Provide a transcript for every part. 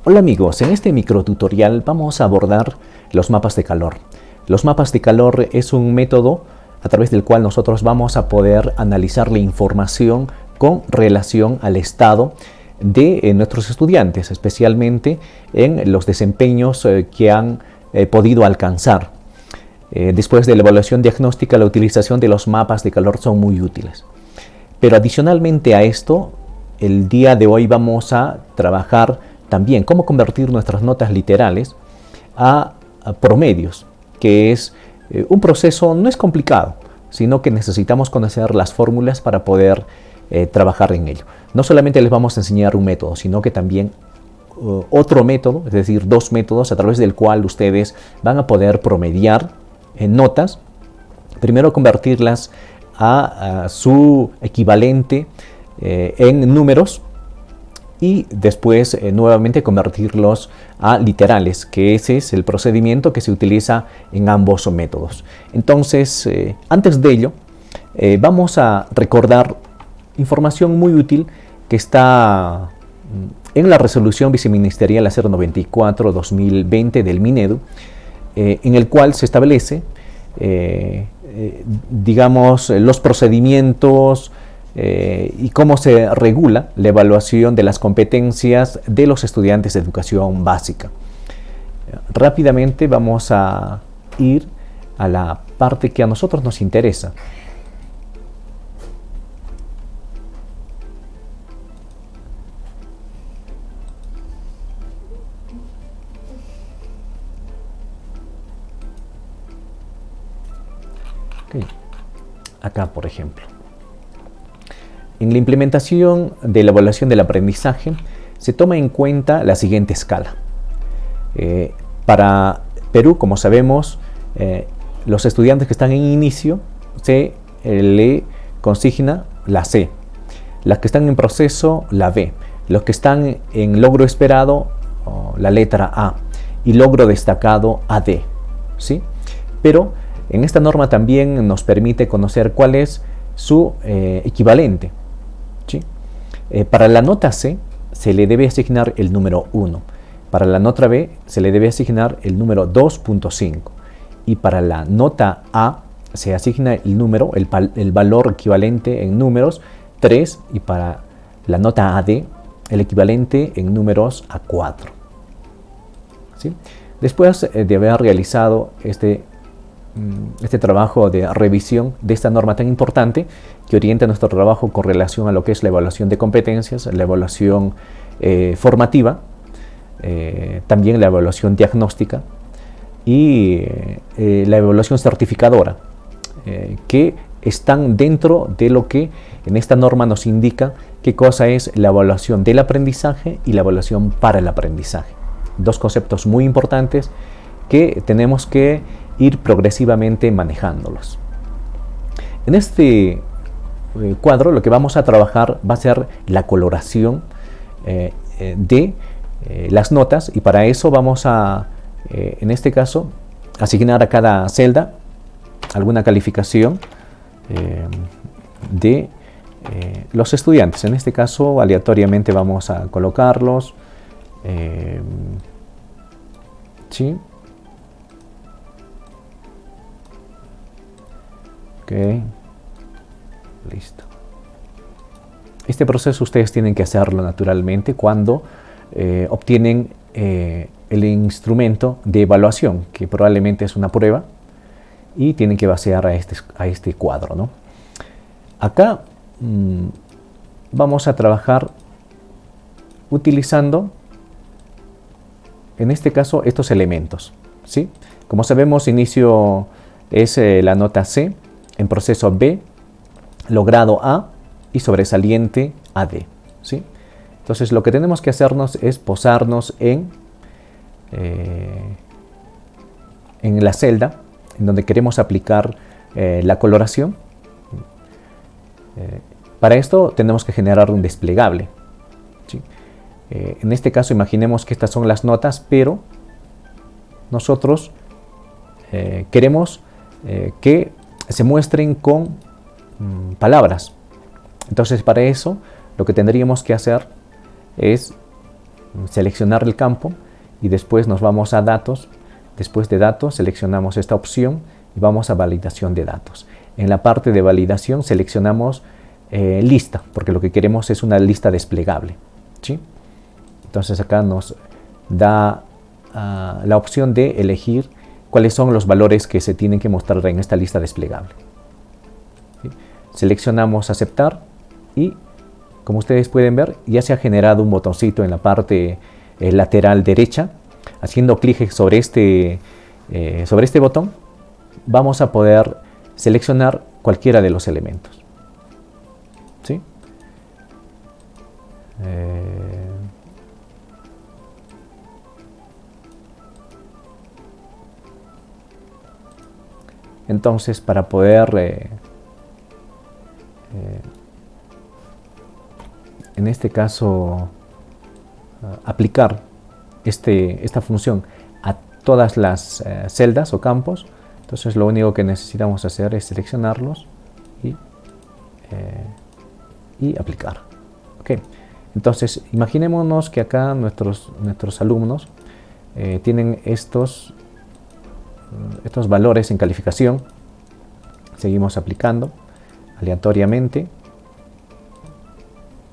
Hola amigos, en este microtutorial vamos a abordar los mapas de calor. Los mapas de calor es un método a través del cual nosotros vamos a poder analizar la información con relación al estado de nuestros estudiantes, especialmente en los desempeños que han podido alcanzar. Después de la evaluación diagnóstica, la utilización de los mapas de calor son muy útiles. Pero adicionalmente a esto, el día de hoy vamos a trabajar también cómo convertir nuestras notas literales a promedios, que es un proceso, no es complicado, sino que necesitamos conocer las fórmulas para poder trabajar en ello. No solamente les vamos a enseñar un método, sino que también otro método, es decir, dos métodos a través del cual ustedes van a poder promediar notas, primero convertirlas a su equivalente en números y después nuevamente convertirlos a literales, que ese es el procedimiento que se utiliza en ambos métodos. Entonces, antes de ello, vamos a recordar información muy útil que está en la resolución viceministerial 094-2020 del Minedu, en el cual se establece digamos, los procedimientos y cómo se regula la evaluación de las competencias de los estudiantes de educación básica. Rápidamente vamos a ir a la parte que a nosotros nos interesa. Acá, por ejemplo. En la implementación de la evaluación del aprendizaje se toma en cuenta la siguiente escala. Para Perú, como sabemos, los estudiantes que están en inicio se le consigna la C, las que están en proceso la B, los que están en logro esperado la letra A y logro destacado AD, ¿sí? Pero en esta norma también nos permite conocer cuál es su equivalente, ¿sí? Para la nota C se le debe asignar el número 1, para la nota B se le debe asignar el número 2.5 y para la nota A se asigna el valor equivalente en números 3 y para la nota AD el equivalente en números a 4, ¿sí? Después de haber realizado este trabajo de revisión de esta norma tan importante que orienta nuestro trabajo con relación a lo que es la evaluación de competencias, la evaluación formativa, también la evaluación diagnóstica y la evaluación certificadora, que están dentro de lo que en esta norma nos indica qué cosa es la evaluación del aprendizaje y la evaluación para el aprendizaje. Dos conceptos muy importantes que tenemos que ir progresivamente manejándolos. En este cuadro lo que vamos a trabajar va a ser la coloración de las notas y para eso vamos a, en este caso, asignar a cada celda alguna calificación de los estudiantes. En este caso, aleatoriamente vamos a colocarlos. ¿Sí? Ok, listo. Este proceso ustedes tienen que hacerlo naturalmente cuando obtienen el instrumento de evaluación, que probablemente es una prueba, y tienen que vaciar a este cuadro, ¿no? Acá vamos a trabajar utilizando, en este caso, estos elementos, ¿sí? Como sabemos, inicio es la nota C, en proceso B, logrado A y sobresaliente AD, ¿sí? Entonces lo que tenemos que hacernos es posarnos en la celda en donde queremos aplicar la coloración. Para esto tenemos que generar un desplegable, ¿sí? En este caso imaginemos que estas son las notas, pero nosotros queremos que se muestren con palabras. Entonces para eso lo que tendríamos que hacer es seleccionar el campo y después nos vamos a datos. Después de datos seleccionamos esta opción y vamos a validación de datos. En la parte de validación seleccionamos lista, porque lo que queremos es una lista desplegable, ¿sí? Entonces acá nos da la opción de elegir cuáles son los valores que se tienen que mostrar en esta lista desplegable, ¿sí? Seleccionamos aceptar y, como ustedes pueden ver, ya se ha generado un botoncito en la parte lateral derecha. Haciendo clic sobre este botón vamos a poder seleccionar cualquiera de los elementos, ¿sí? Entonces, para poder en este caso aplicar esta función a todas las celdas o campos, entonces lo único que necesitamos hacer es seleccionarlos y aplicar. Okay. Entonces, imaginémonos que acá nuestros alumnos tienen estos valores en calificación. Seguimos aplicando aleatoriamente,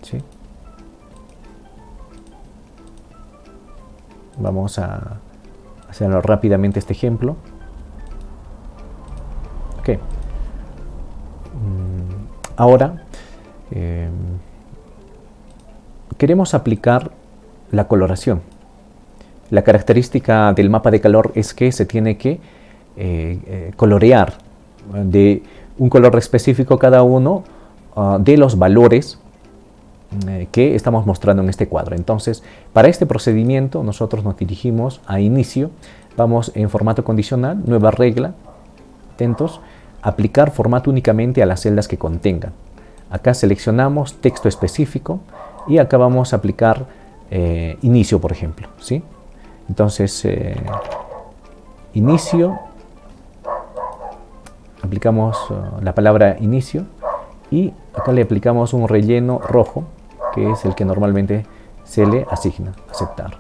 ¿sí? Vamos a hacerlo rápidamente este ejemplo. Okay. Ahora queremos aplicar la coloración. La característica del mapa de calor es que se tiene que colorear de un color específico cada uno de los valores que estamos mostrando en este cuadro. Entonces, para este procedimiento nosotros nos dirigimos a inicio, vamos en formato condicional, nueva regla, atentos, aplicar formato únicamente a las celdas que contengan. Acá seleccionamos texto específico y acá vamos a aplicar inicio, por ejemplo, ¿sí? Entonces, inicio, aplicamos la palabra inicio y acá le aplicamos un relleno rojo, que es el que normalmente se le asigna, aceptar.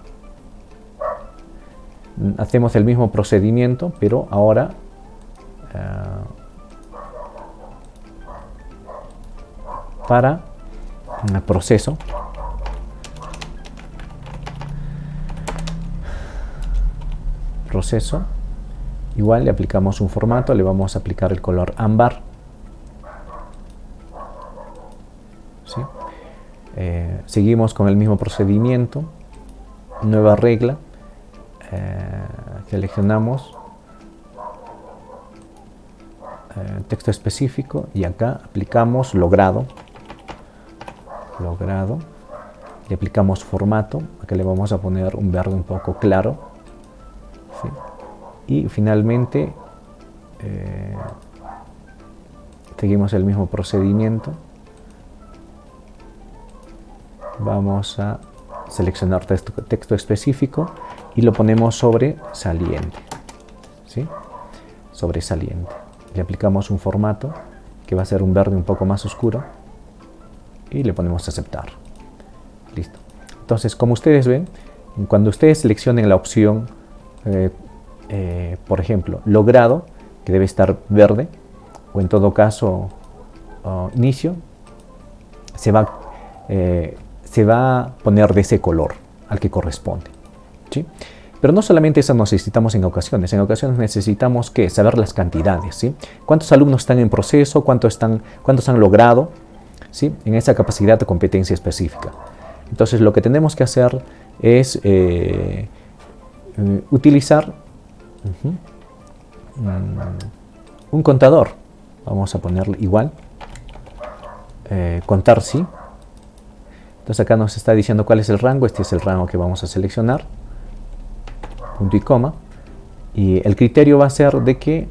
Hacemos el mismo procedimiento, pero ahora para el proceso. Igual le aplicamos un formato, le vamos a aplicar el color ámbar, ¿sí? Seguimos con el mismo procedimiento, nueva regla, seleccionamos texto específico y acá aplicamos logrado, le aplicamos formato, acá le vamos a poner un verde un poco claro, ¿sí? Y finalmente seguimos el mismo procedimiento, vamos a seleccionar texto específico y lo ponemos sobresaliente, ¿sí? Sobresaliente. Le aplicamos un formato que va a ser un verde un poco más oscuro y le ponemos aceptar. Listo. Entonces, como ustedes ven, cuando ustedes seleccionen la opción, por ejemplo, logrado, que debe estar verde, o en todo caso inicio, se va a poner de ese color al que corresponde, ¿sí? Pero no solamente eso necesitamos en ocasiones necesitamos que saber las cantidades, ¿sí? Cuántos alumnos están en proceso, cuántos han logrado, ¿sí? En esa capacidad de competencia específica. Entonces lo que tenemos que hacer es utilizar un contador. Vamos a ponerle igual, contar sí. Entonces acá nos está diciendo cuál es el rango. Este es el rango que vamos a seleccionar, punto y coma, y el criterio va a ser de que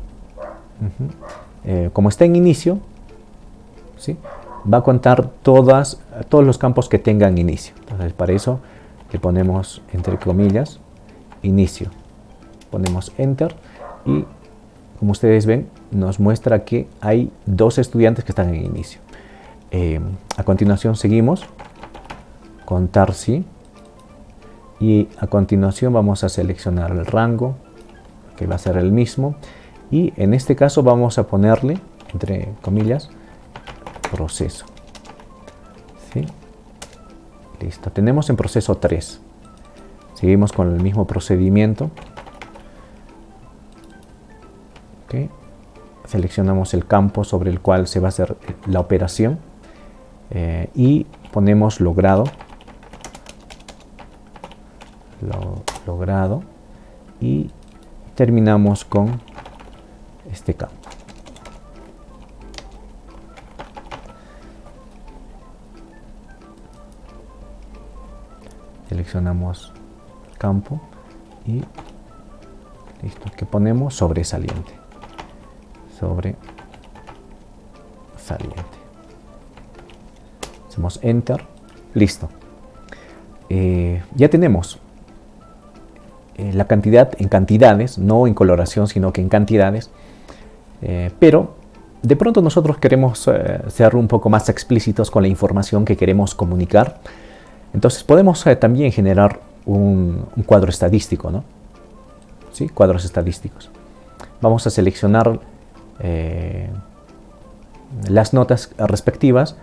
como está en inicio, ¿sí? Va a contar todos los campos que tengan inicio. Entonces para eso le ponemos entre comillas inicio, ponemos enter y como ustedes ven nos muestra que hay 2 estudiantes que están en inicio. A continuación seguimos, contar sí, y a continuación vamos a seleccionar el rango, que va a ser el mismo, y en este caso vamos a ponerle, entre comillas, proceso. ¿Sí? Listo, tenemos en proceso 3. Seguimos con el mismo procedimiento. ¿Okay? Seleccionamos el campo sobre el cual se va a hacer la operación y ponemos logrado. Logrado y terminamos con este campo. Seleccionamos el campo y listo, que ponemos sobresaliente. Sobresaliente. Hacemos enter. Listo. Ya tenemos la cantidad en cantidades, no en coloración, sino que en cantidades. Pero de pronto nosotros queremos ser un poco más explícitos con la información que queremos comunicar. Entonces podemos también generar un cuadro estadístico, ¿no? ¿Sí? Cuadros estadísticos. Vamos a seleccionar las notas respectivas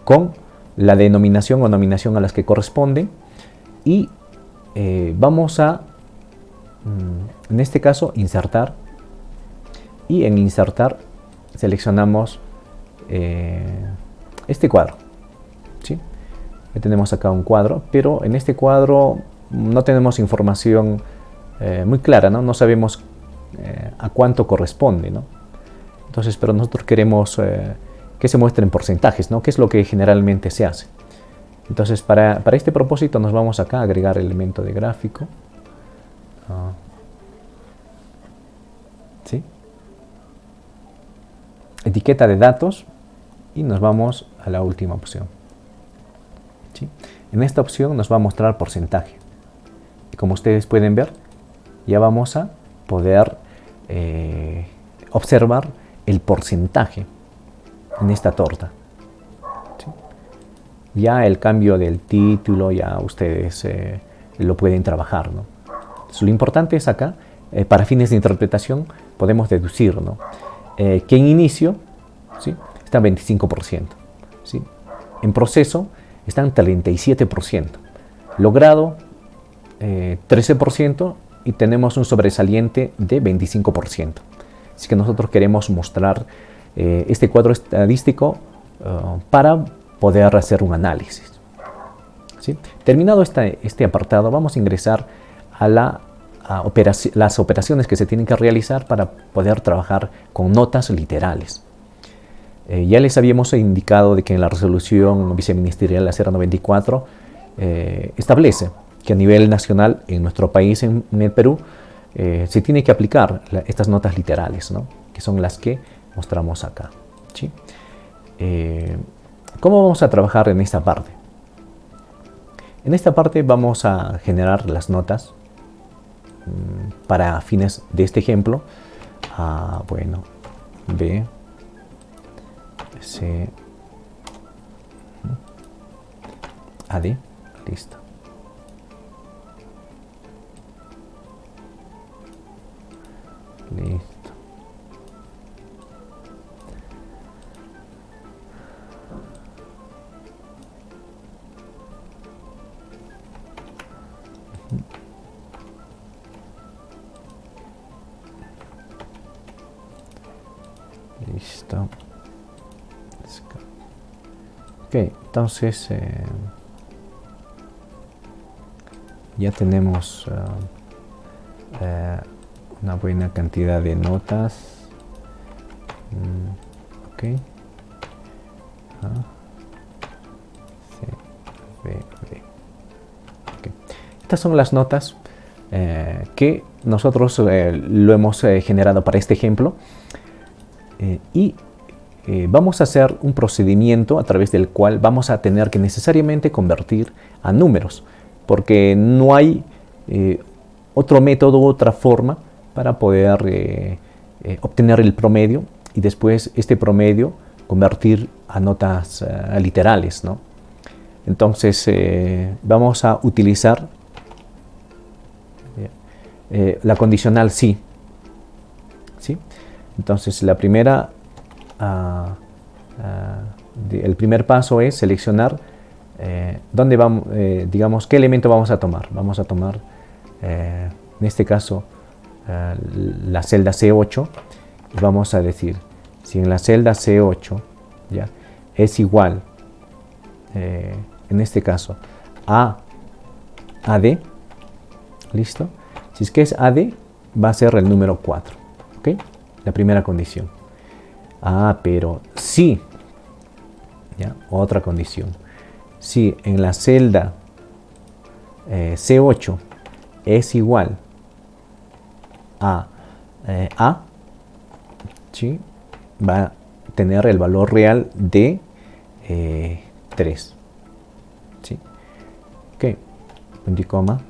con la denominación o nominación a las que corresponden y vamos a, en este caso, insertar, y en insertar seleccionamos este cuadro. ¿Sí? Ya tenemos acá un cuadro, pero en este cuadro no tenemos información muy clara, ¿no? No sabemos a cuánto corresponde, ¿no? Entonces, pero nosotros queremos que se muestren porcentajes, ¿no? Que es lo que generalmente se hace. Entonces, para este propósito nos vamos acá a agregar elemento de gráfico. ¿Sí? Etiqueta de datos y nos vamos a la última opción. ¿Sí? En esta opción nos va a mostrar porcentaje. Y como ustedes pueden ver, ya vamos a poder observar el porcentaje en esta torta. ¿Sí? Ya el cambio del título, ya ustedes lo pueden trabajar, ¿no? Entonces, lo importante es acá, para fines de interpretación, podemos deducir, ¿no? Que en inicio, ¿sí? Está 25%. ¿Sí? En proceso están 37%. Logrado 13% y tenemos un sobresaliente de 25%. Así que nosotros queremos mostrar este cuadro estadístico para poder hacer un análisis. ¿Sí? Terminado este apartado, vamos a ingresar a las operaciones que se tienen que realizar para poder trabajar con notas literales. Ya les habíamos indicado de que en la resolución viceministerial 094 establece que a nivel nacional, en nuestro país, en el Perú, se tiene que aplicar estas notas literales, ¿no? Que son las que mostramos acá. ¿Sí? ¿Cómo vamos a trabajar en esta parte? En esta parte vamos a generar las notas para fines de este ejemplo. Bueno, B, C, AD, listo. Listo. Listo. Ok, entonces ya tenemos una buena cantidad de notas. Ok. C, B, B. Okay. Estas son las notas que nosotros lo hemos generado para este ejemplo. Vamos a hacer un procedimiento a través del cual vamos a tener que necesariamente convertir a números, porque no hay otro método, otra forma para poder obtener el promedio y después este promedio convertir a notas literales, ¿no? Entonces vamos a utilizar la condicional sí. ¿Sí? Entonces la primera, el primer paso es seleccionar dónde vamos, digamos, qué elemento vamos a tomar. Vamos a tomar, en este caso, la celda C8 y vamos a decir, si en la celda C8 ¿ya? Es igual, en este caso, a AD, ¿listo? Si es que es AD, va a ser el número 4, ¿ok? La primera condición. Pero si, ¿ya? Otra condición. Si en la celda C8 es igual a A, ¿sí? Va a tener el valor real de 3. ¿Sí? Ok, punto y coma.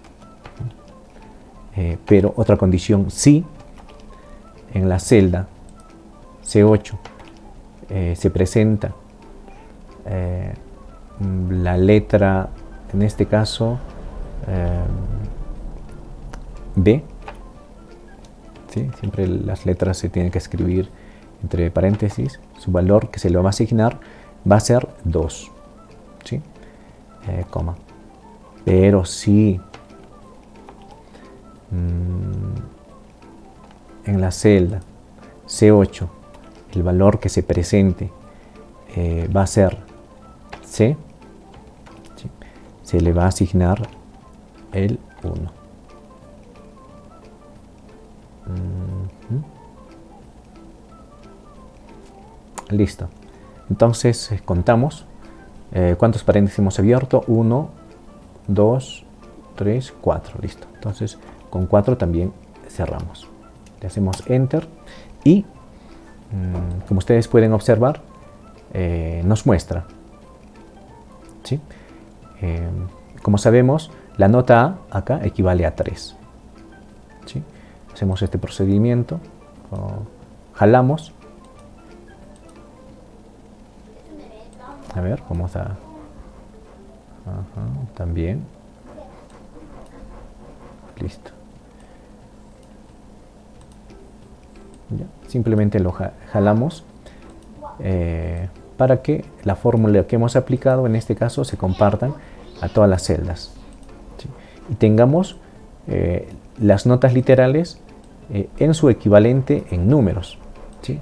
Pero otra condición, si en la celda C8 se presenta la letra, en este caso B, ¿sí? Siempre las letras se tienen que escribir entre paréntesis, su valor que se le va a asignar va a ser 2, ¿sí? Coma. Pero si en la celda C8 el valor que se presente va a ser C, ¿sí? Se le va a asignar el 1. Listo. Entonces contamos cuántos paréntesis hemos abierto. 1, 2, 3, 4. Listo. Entonces con 4 también cerramos. Le hacemos Enter y como ustedes pueden observar nos muestra, ¿sí? Como sabemos, la nota A acá equivale a 3, ¿sí? Hacemos este procedimiento, jalamos. A ver, vamos a... también. Listo. ¿Ya? Simplemente lo jalamos para que la fórmula que hemos aplicado en este caso se compartan a todas las celdas, ¿sí? Y tengamos las notas literales en su equivalente en números, ¿sí?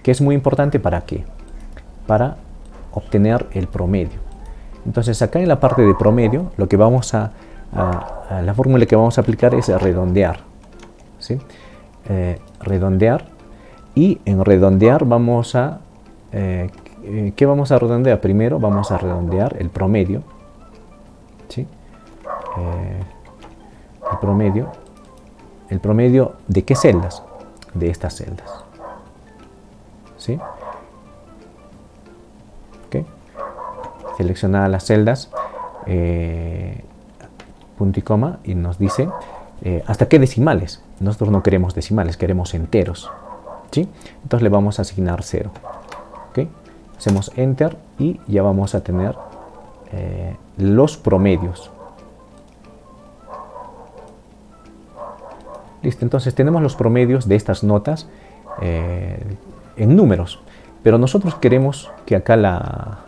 Que es muy importante. ¿Para qué? Para obtener el promedio. Entonces acá en la parte de promedio lo que vamos a la fórmula que vamos a aplicar es redondear, ¿sí? Redondear, y en redondear vamos a ¿qué vamos a redondear? Primero vamos a redondear el promedio, ¿sí? El promedio ¿de qué celdas? De estas celdas, ¿sí? Okay. Seleccionar las celdas, punto y coma, y nos dice hasta qué decimales. Nosotros no queremos decimales, queremos enteros, ¿sí? Entonces le vamos a asignar 0. ¿Okay? Hacemos Enter y ya vamos a tener los promedios. Listo, entonces tenemos los promedios de estas notas en números, pero nosotros queremos que acá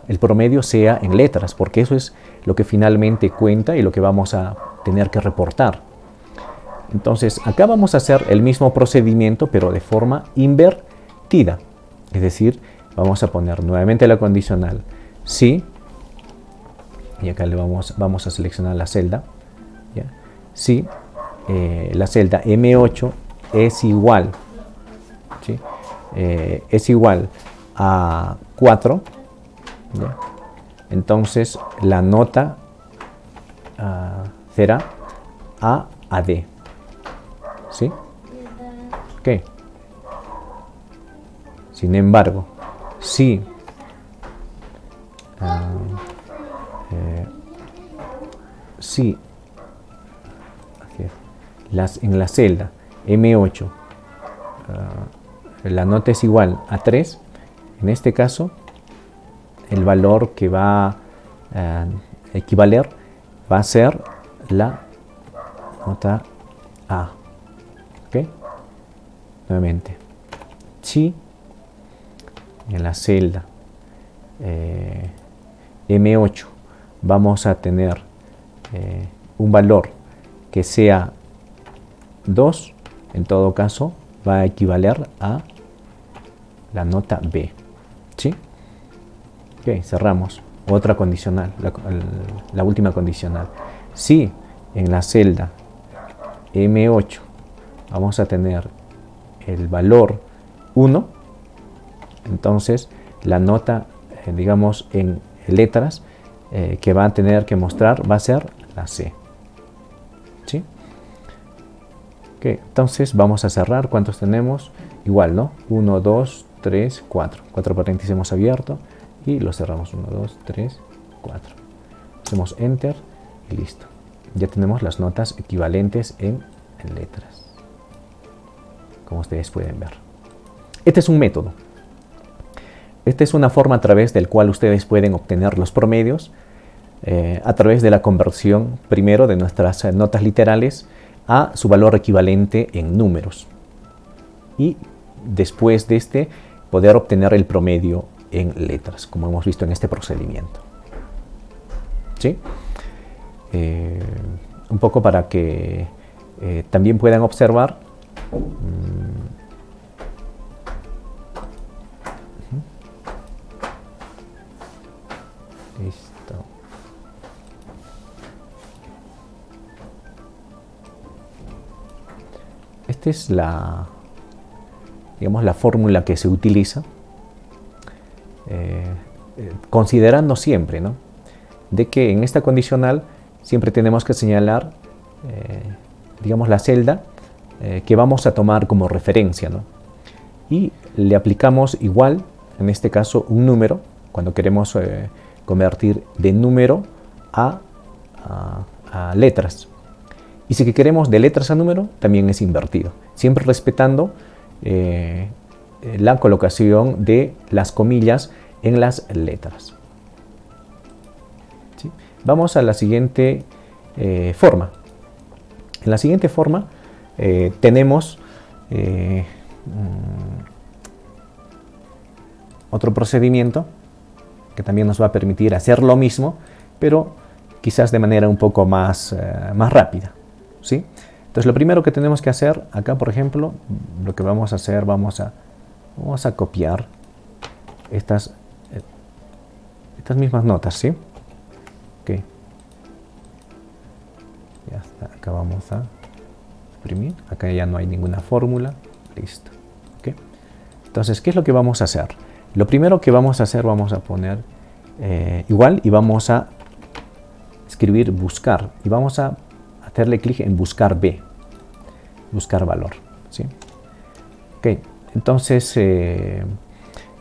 el promedio sea en letras, porque eso es lo que finalmente cuenta y lo que vamos a tener que reportar. Entonces acá vamos a hacer el mismo procedimiento, pero de forma invertida, es decir, vamos a poner nuevamente la condicional si, y acá le vamos a seleccionar la celda, ¿ya? Si la celda M8 es igual, ¿sí? Es igual a 4, ¿ya? Entonces la nota será A a D, ¿sí? Ok. Sin embargo, si en la celda M8 la nota es igual a 3, en este caso el valor que va equivaler va a ser la nota A. ¿Ok? Nuevamente, si en la celda M8 vamos a tener un valor que sea 2, en todo caso va a equivaler a la nota B. ¿Sí? Ok, cerramos. Otra condicional, la última condicional. Si en la celda M8 vamos a tener el valor 1, entonces la nota, digamos, en letras que va a tener que mostrar va a ser la C. ¿Sí? Okay, entonces vamos a cerrar. ¿Cuántos tenemos? Igual, ¿no? 1, 2, 3, 4. 4 paréntesis hemos abierto y lo cerramos. 1, 2, 3, 4. Hacemos Enter y listo. Ya tenemos las notas equivalentes en letras, como ustedes pueden ver. Este es un método. Esta es una forma a través del cual ustedes pueden obtener los promedios a través de la conversión primero de nuestras notas literales a su valor equivalente en números. Y después de este, poder obtener el promedio en letras, como hemos visto en este procedimiento. ¿Sí? Un poco para que también puedan observar. Listo. Esta es digamos, la fórmula que se utiliza, considerando siempre, ¿no?, de que en esta condicional siempre tenemos que señalar, digamos, la celda que vamos a tomar como referencia, ¿no? Y le aplicamos igual, en este caso, un número, cuando queremos convertir de número a letras. Y si queremos de letras a número, también es invertido, siempre respetando la colocación de las comillas en las letras. ¿Sí? Vamos a la siguiente forma. En la siguiente forma tenemos otro procedimiento que también nos va a permitir hacer lo mismo, pero quizás de manera un poco más rápida. ¿Sí? Entonces, lo primero que tenemos que hacer acá, por ejemplo, lo que vamos a hacer, vamos a copiar estas mismas notas, ¿sí? Ok. Ya está, acá vamos a exprimir, acá ya no hay ninguna fórmula, listo. ¿Okay? Entonces, ¿qué es lo que vamos a hacer? Lo primero que vamos a hacer, vamos a poner igual y vamos a escribir buscar y vamos a hacerle clic en buscar B, buscar valor, ¿sí? Ok, entonces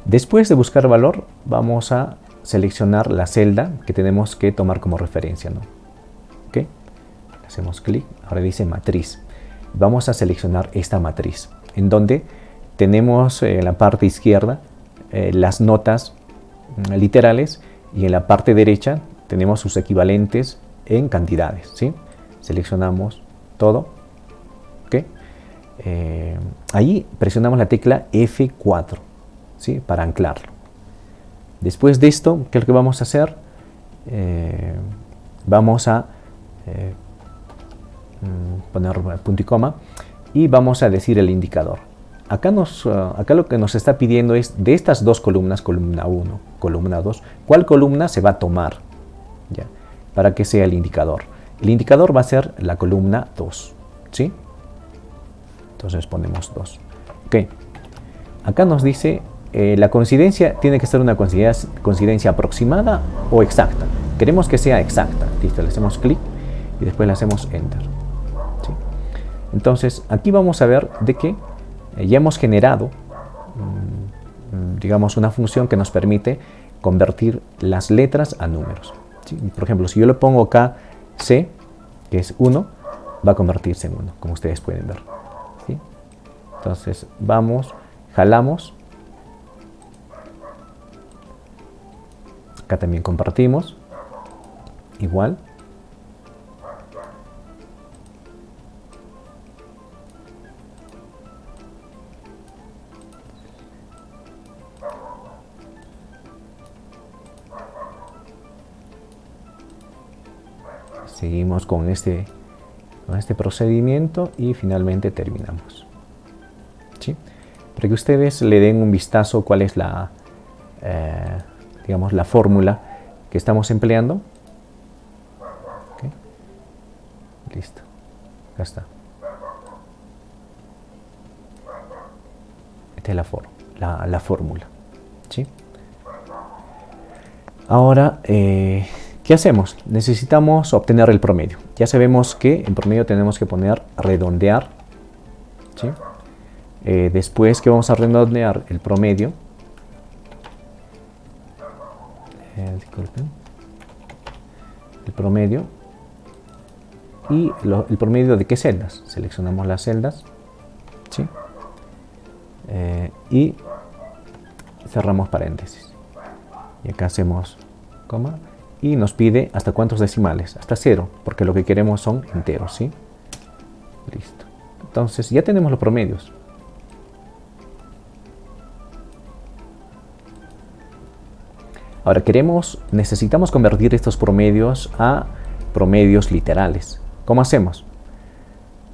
después de buscar valor vamos a seleccionar la celda que tenemos que tomar como referencia, ¿no? Ok, hacemos clic, ahora dice matriz, vamos a seleccionar esta matriz en donde tenemos en la parte izquierda las notas literales y en la parte derecha tenemos sus equivalentes en cantidades, ¿sí? Seleccionamos todo, ¿ok? Ahí presionamos la tecla F4, ¿sí?, para anclarlo. Después de esto, ¿qué es lo que vamos a hacer? Vamos a poner punto y coma y vamos a decir el indicador. Acá lo que nos está pidiendo es de estas dos columnas, columna 1, columna 2, ¿cuál columna se va a tomar? ¿Ya? Para que sea el indicador. El indicador va a ser la columna 2, ¿sí? Entonces ponemos 2. Ok. Acá nos dice, la coincidencia tiene que ser una coincidencia aproximada o exacta. Queremos que sea exacta. Listo, le hacemos clic y después le hacemos Enter. ¿Sí? Entonces, aquí vamos a ver de que ya hemos generado, digamos, una función que nos permite convertir las letras a números. ¿Sí? Por ejemplo, si yo le pongo acá C, que es 1, va a convertirse en 1, como ustedes pueden ver. ¿Sí? Entonces, vamos, jalamos. Acá también compartimos. igual. Seguimos con este procedimiento y finalmente terminamos. ¿Sí? Para que ustedes le den un vistazo cuál es la, digamos, la fórmula que estamos empleando. ¿Okay? Listo. Ya está. Esta es la fórmula. ¿Sí? Ahora, ¿qué hacemos? Necesitamos obtener el promedio. Ya sabemos que en promedio tenemos que poner redondear. ¿Sí? Después que vamos a redondear el promedio, disculpen, el promedio y el promedio de qué celdas. Seleccionamos las celdas, ¿sí? Y cerramos paréntesis. Y acá hacemos coma y nos pide hasta cuántos decimales, hasta 0, porque lo que queremos son enteros, ¿sí? Listo. Entonces ya tenemos los promedios. Ahora necesitamos convertir estos promedios a promedios literales. ¿Cómo hacemos?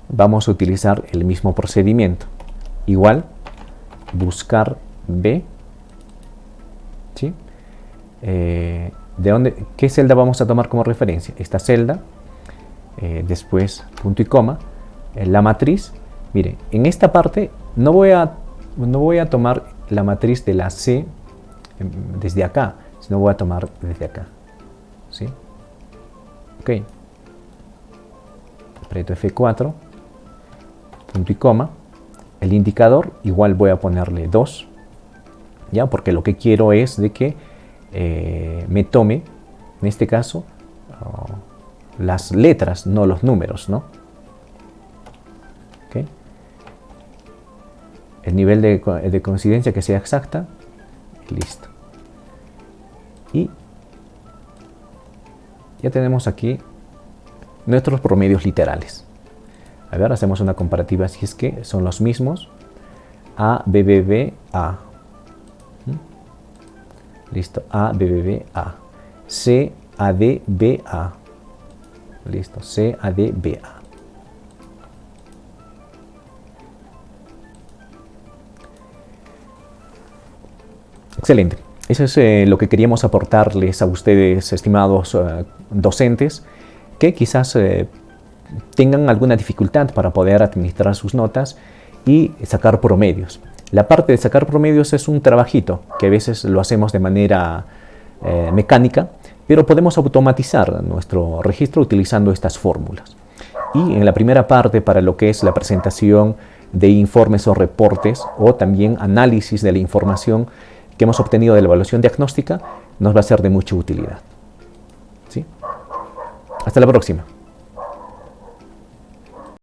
Vamos a utilizar el mismo procedimiento. Igual, buscar B, ¿sí? ¿Qué celda vamos a tomar como referencia? Esta celda, después punto y coma, la matriz. Mire, en esta parte no voy a tomar la matriz de la C desde acá, sino voy a tomar desde acá, ¿sí? Ok. Aprieto F4, punto y coma. El indicador igual voy a ponerle 2, ¿ya? Porque lo que quiero es de que me tome, en este caso, las letras, no los números, ¿no? Okay. El nivel de coincidencia que sea exacta, listo. Y ya tenemos aquí nuestros promedios literales. A ver, hacemos una comparativa si es que son los mismos. A, B, B, B, A. Listo, A, B, B, B, A. C, A, D, B, A. Listo, C, A, D, B, A. Excelente. Eso es lo que queríamos aportarles a ustedes, estimados docentes, que quizás tengan alguna dificultad para poder administrar sus notas y sacar promedios. La parte de sacar promedios es un trabajito que a veces lo hacemos de manera mecánica, pero podemos automatizar nuestro registro utilizando estas fórmulas. Y en la primera parte, para lo que es la presentación de informes o reportes o también análisis de la información que hemos obtenido de la evaluación diagnóstica, nos va a ser de mucha utilidad. ¿Sí? Hasta la próxima.